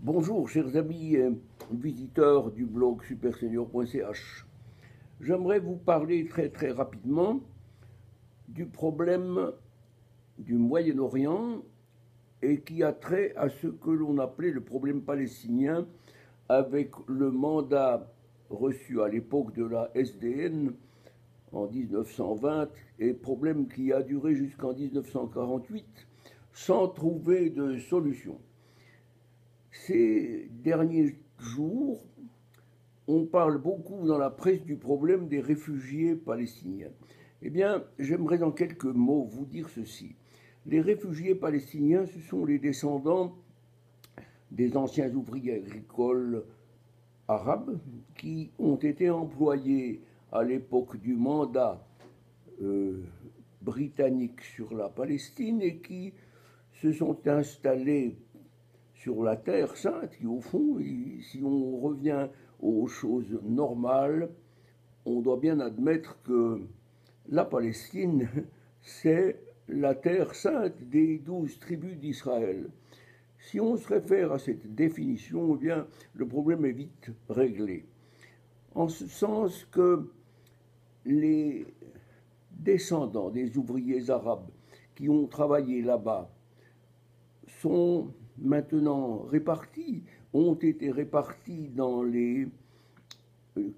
Bonjour chers amis visiteurs du blog supersenior.ch. J'aimerais vous parler très rapidement du problème du Moyen-Orient et qui a trait à ce que l'on appelait le problème palestinien avec le mandat reçu à l'époque de la SDN en 1920 et problème qui a duré jusqu'en 1948 sans trouver de solution. Ces derniers jours, on parle beaucoup dans la presse du problème des réfugiés palestiniens. Eh bien, j'aimerais en quelques mots vous dire ceci. Les réfugiés palestiniens, ce sont les descendants des anciens ouvriers agricoles arabes qui ont été employés à l'époque du mandat britannique sur la Palestine et qui se sont installés sur la Terre sainte, qui au fond, si on revient aux choses normales, on doit bien admettre que la Palestine, c'est la Terre sainte des 12 tribus d'Israël. Si on se réfère à cette définition, eh bien, le problème est vite réglé. En ce sens que les descendants des ouvriers arabes qui ont travaillé là-bas sont maintenant répartis, ont été répartis dans les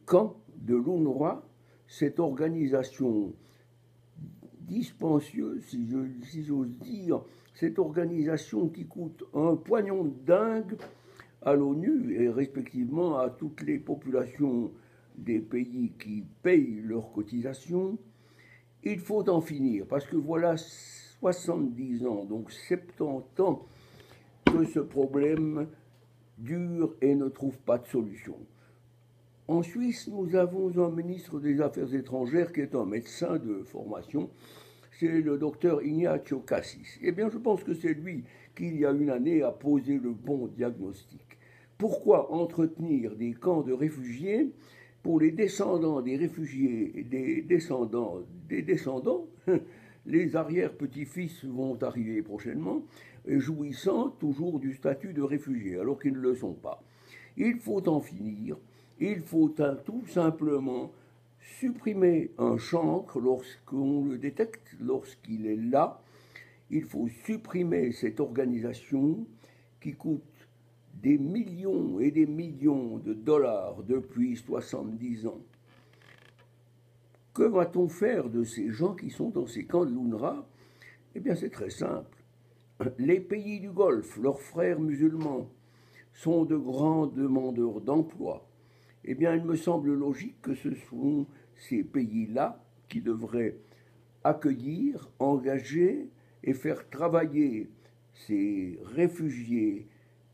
camps de l'UNRWA, cette organisation dispensieuse, si j'ose dire, cette organisation qui coûte un poignon de dingue à l'ONU et respectivement à toutes les populations des pays qui payent leurs cotisations. Il faut en finir, parce que voilà 70 ans, donc 70 ans, que ce problème dure et ne trouve pas de solution. En Suisse, nous avons un ministre des Affaires étrangères qui est un médecin de formation, c'est le docteur Ignacio Cassis. Eh bien, je pense que c'est lui qui, il y a une année, a posé le bon diagnostic. Pourquoi entretenir des camps de réfugiés pour les descendants des réfugiés et des descendants, les arrière-petits-fils vont arriver prochainement, jouissant toujours du statut de réfugiés, alors qu'ils ne le sont pas. Il faut en finir. Il faut tout simplement supprimer un chancre lorsqu'on le détecte, lorsqu'il est là. Il faut supprimer cette organisation qui coûte des millions et des millions de dollars depuis 70 ans. Que va-t-on faire de ces gens qui sont dans ces camps de l'UNRWA? Eh bien, c'est très simple. Les pays du Golfe, leurs frères musulmans, sont de grands demandeurs d'emploi. Eh bien, il me semble logique que ce sont ces pays-là qui devraient accueillir, engager et faire travailler ces réfugiés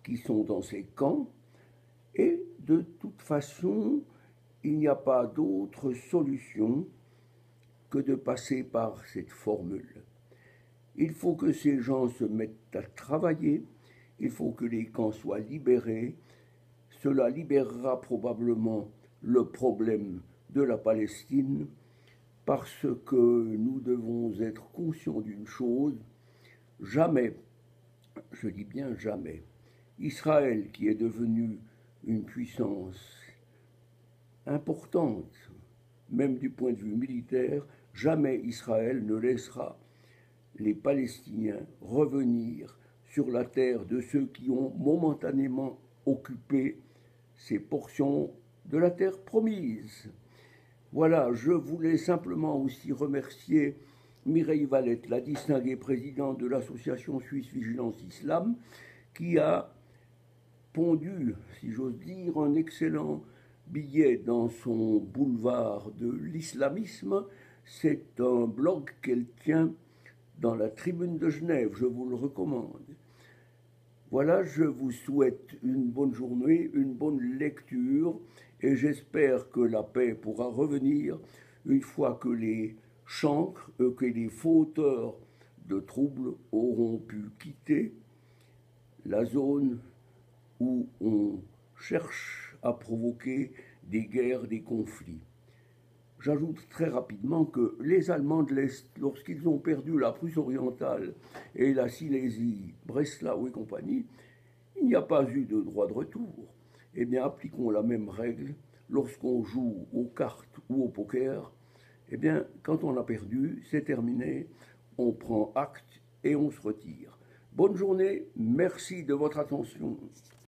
qui sont dans ces camps. Et de toute façon, il n'y a pas d'autre solution que de passer par cette formule. Il faut que ces gens se mettent à travailler, il faut que les camps soient libérés. Cela libérera probablement le problème de la Palestine parce que nous devons être conscients d'une chose, jamais, je dis bien jamais, Israël qui est devenu une puissance importante, même du point de vue militaire, jamais Israël ne laissera les Palestiniens revenir sur la terre de ceux qui ont momentanément occupé ces portions de la terre promise. Voilà, je voulais simplement aussi remercier Mireille Valette, la distinguée présidente de l'association Suisse Vigilance Islam, qui a pondu, si j'ose dire, un excellent billet dans son boulevard de l'islamisme. C'est un blog qu'elle tient dans la Tribune de Genève, je vous le recommande. Voilà, je vous souhaite une bonne journée, une bonne lecture, et j'espère que la paix pourra revenir une fois que les chancres, que les fauteurs de troubles auront pu quitter la zone où on cherche à provoquer des guerres, des conflits. J'ajoute très rapidement que les Allemands de l'Est, lorsqu'ils ont perdu la Prusse orientale et la Silésie, Breslau et compagnie, il n'y a pas eu de droit de retour. Eh bien, appliquons la même règle lorsqu'on joue aux cartes ou au poker. Eh bien, quand on a perdu, c'est terminé, on prend acte et on se retire. Bonne journée, merci de votre attention.